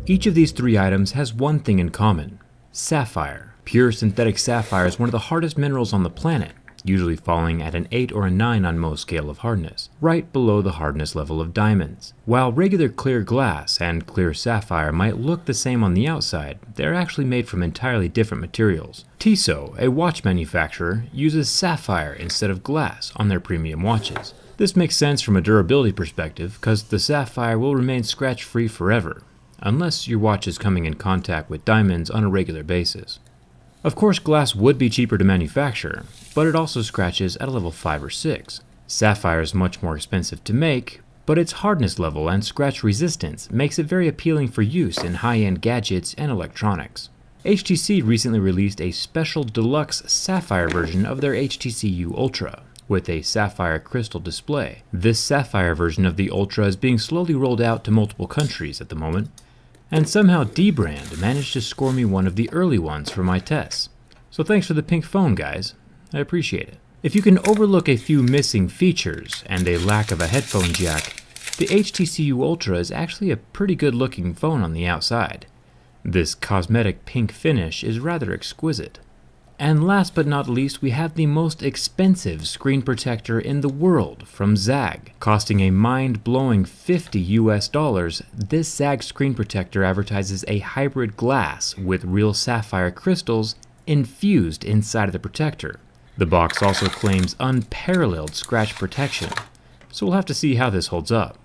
Each of these three items has one thing in common: sapphire. Pure synthetic sapphire is one of the hardest minerals on the planet, usually falling at an 8 or a 9 on Mohs scale of hardness, right below the hardness level of diamonds. While regular clear glass and clear sapphire might look the same on the outside, they're actually made from entirely different materials. Tissot, a watch manufacturer, uses sapphire instead of glass on their premium watches. This makes sense from a durability perspective, because the sapphire will remain scratch-free forever, unless your watch is coming in contact with diamonds on a regular basis. Of course, glass would be cheaper to manufacture, but it also scratches at a level 5 or 6. Sapphire is much more expensive to make, but its hardness level and scratch resistance makes it very appealing for use in high-end gadgets and electronics. HTC recently released a special deluxe sapphire version of their HTC U Ultra, with a sapphire crystal display. This sapphire version of the Ultra is being slowly rolled out to multiple countries at the moment, and somehow D-Brand managed to score me one of the early ones for my tests. So thanks for the pink phone, guys. I appreciate it. If you can overlook a few missing features and a lack of a headphone jack, the HTC U Ultra is actually a pretty good looking phone on the outside. This cosmetic pink finish is rather exquisite. And last but not least, we have the most expensive screen protector in the world from Zag. Costing a mind-blowing $50 US, this Zag screen protector advertises a hybrid glass with real sapphire crystals infused inside of the protector. The box also claims unparalleled scratch protection, so we'll have to see how this holds up.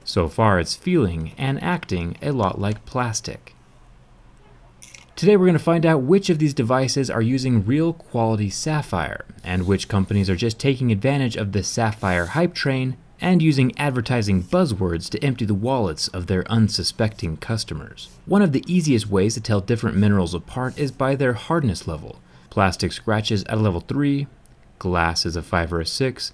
So far it's feeling and acting a lot like plastic. Today we're going to find out which of these devices are using real quality sapphire, and which companies are just taking advantage of the sapphire hype train and using advertising buzzwords to empty the wallets of their unsuspecting customers. One of the easiest ways to tell different minerals apart is by their hardness level. Plastic scratches at a level 3, glass is a 5 or a 6,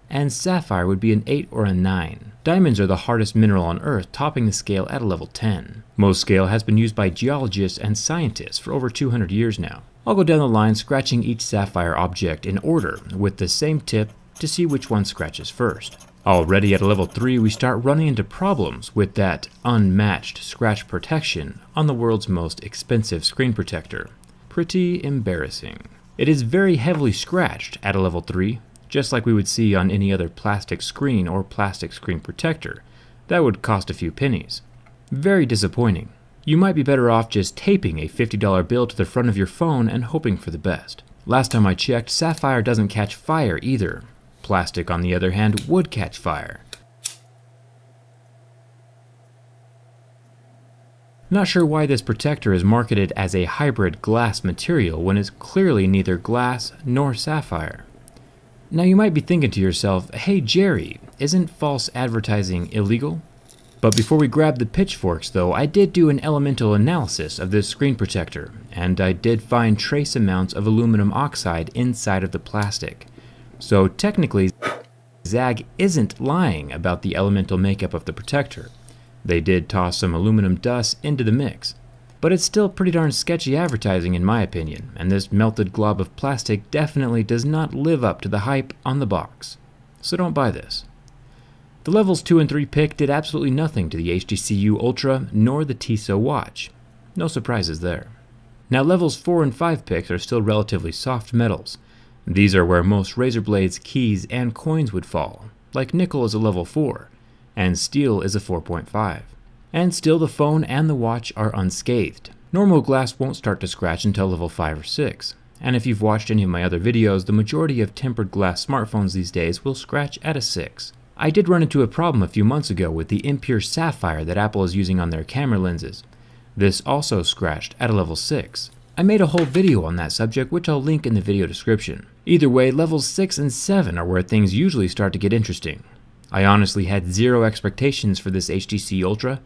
and sapphire would be an 8 or a 9. Diamonds are the hardest mineral on Earth, topping the scale at a level 10. Mohs scale has been used by geologists and scientists for over 200 years now. I'll go down the line scratching each sapphire object in order with the same tip to see which one scratches first. Already at a level 3, we start running into problems with that unmatched scratch protection on the world's most expensive screen protector. Pretty embarrassing. It is very heavily scratched at a level 3, just like we would see on any other plastic screen or plastic screen protector. That would cost a few pennies. Very disappointing. You might be better off just taping a $50 bill to the front of your phone and hoping for the best. Last time I checked, sapphire doesn't catch fire either. Plastic, on the other hand, would catch fire. Not sure why this protector is marketed as a hybrid glass material when it's clearly neither glass nor sapphire. Now you might be thinking to yourself, hey Jerry, isn't false advertising illegal? But before we grab the pitchforks though, I did do an elemental analysis of this screen protector, and I did find trace amounts of aluminum oxide inside of the plastic. So technically, Zag isn't lying about the elemental makeup of the protector. They did toss some aluminum dust into the mix. But it's still pretty darn sketchy advertising in my opinion, and this melted glob of plastic definitely does not live up to the hype on the box. So don't buy this. The levels 2 and 3 pick did absolutely nothing to the HTC U Ultra nor the Tissot watch. No surprises there. Now levels 4 and 5 picks are still relatively soft metals. These are where most razor blades, keys, and coins would fall, like nickel is a level 4, and steel is a 4.5. And still the phone and the watch are unscathed. Normal glass won't start to scratch until level 5 or 6, and if you've watched any of my other videos, the majority of tempered glass smartphones these days will scratch at a 6. I did run into a problem a few months ago with the impure sapphire that Apple is using on their camera lenses. This also scratched at a level 6. I made a whole video on that subject, which I'll link in the video description. Either way, levels 6 and 7 are where things usually start to get interesting. I honestly had zero expectations for this HTC Ultra.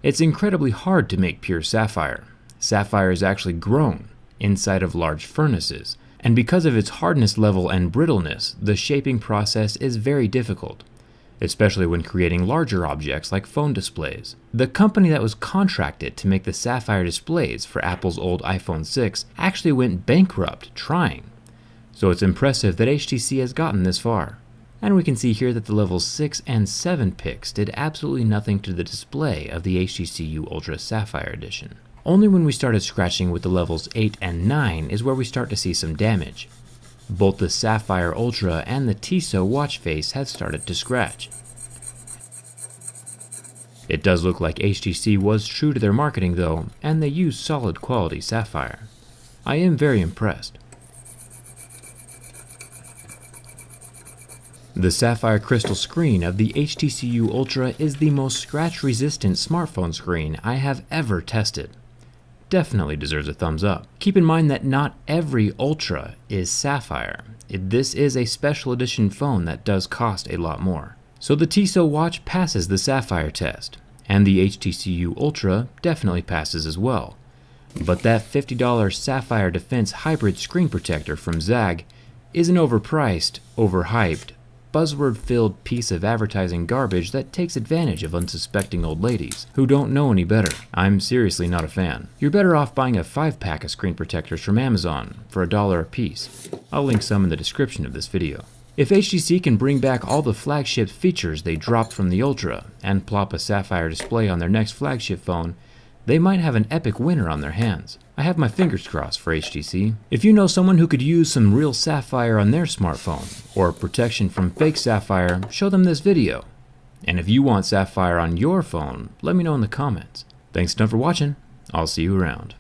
It's incredibly hard to make pure sapphire. Sapphire is actually grown inside of large furnaces, and because of its hardness level and brittleness, the shaping process is very difficult, especially when creating larger objects like phone displays. The company that was contracted to make the sapphire displays for Apple's old iPhone 6 actually went bankrupt trying, so it's impressive that HTC has gotten this far. And we can see here that the levels 6 and 7 picks did absolutely nothing to the display of the HTC U Ultra Sapphire Edition. Only when we started scratching with the levels 8 and 9 is where we start to see some damage. Both the Sapphire Ultra and the Tissot watch face have started to scratch. It does look like HTC was true to their marketing though, and they use solid quality sapphire. I am very impressed. The sapphire crystal screen of the HTC U Ultra is the most scratch-resistant smartphone screen I have ever tested. Definitely deserves a thumbs up. Keep in mind that not every Ultra is sapphire. This is a special edition phone that does cost a lot more. So the Tissot watch passes the sapphire test, and the HTC U Ultra definitely passes as well. But that $50 Sapphire Defense Hybrid Screen Protector from Zag is an overpriced, overhyped, buzzword-filled piece of advertising garbage that takes advantage of unsuspecting old ladies who don't know any better. I'm seriously not a fan. You're better off buying a 5-pack of screen protectors from Amazon for $1 a piece. I'll link some in the description of this video. If HTC can bring back all the flagship features they dropped from the Ultra and plop a sapphire display on their next flagship phone, they might have an epic winner on their hands. I have my fingers crossed for HTC. If you know someone who could use some real sapphire on their smartphone, or protection from fake sapphire, show them this video. And if you want sapphire on your phone, let me know in the comments. Thanks a ton for watching. I'll see you around.